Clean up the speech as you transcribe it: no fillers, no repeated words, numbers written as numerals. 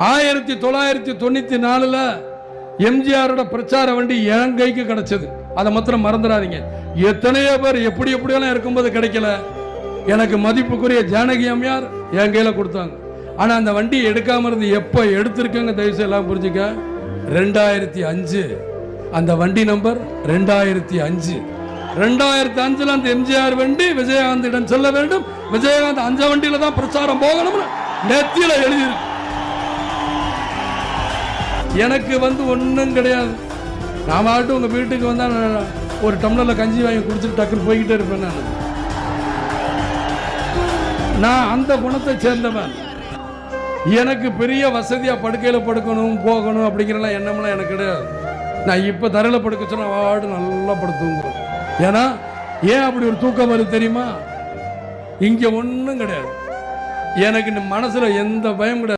1994 எம்ஜிஆரோட பிரச்சார வண்டி என் கைக்கு கிடைச்சது. அதை மாத்திரம் மறந்துடாதீங்க. எத்தனையோ பேர் எப்படி எப்படியெல்லாம் இருக்கும்போது கிடைக்கல. எனக்கு மதிப்புக்குரிய ஜானகி அம்மையார் என் கையில கொடுத்தாங்க. ஆனா அந்த வண்டி எடுக்காம இருந்து எப்ப எடுத்திருக்கேங்க தயவுசெய்து எல்லாம் புரிஞ்சுக்க. 2005 அந்த வண்டி நம்பர் 2005. 2005 அந்த எம்ஜிஆர் வண்டி விஜயகாந்திடம் செல்ல வேண்டும். விஜயகாந்த் அந்த வண்டியில தான் பிரச்சாரம் போகணும் நெத்தியில எழுதியிருக்கு. எனக்கு ஒன்றும் கிடையாது. நான் மாட்டும் உங்க வீட்டுக்கு வந்தா ஒரு டம்ளர்ல கஞ்சி வாங்கி குடிச்சிட்டு டக்குன்னு போய்கிட்டே இருப்பேன். நான் அந்த குணத்தை சேர்ந்தவன். எனக்கு பெரிய வசதியா படுக்கையில படுக்கணும் போகணும் அப்படிங்கிறலாம் எண்ணம்லாம் எனக்கு கிடையாது. நான் இப்ப தரையில படுக்க சொன்னா வாடு நல்லா படுத்துங்க. ஏன்னா ஏன் அப்படி ஒரு தூக்கம் வருது தெரியுமா? இங்க ஒன்றும் கிடையாது. எனக்கு இந்த மனசுல எந்த பயம் கிடையாது.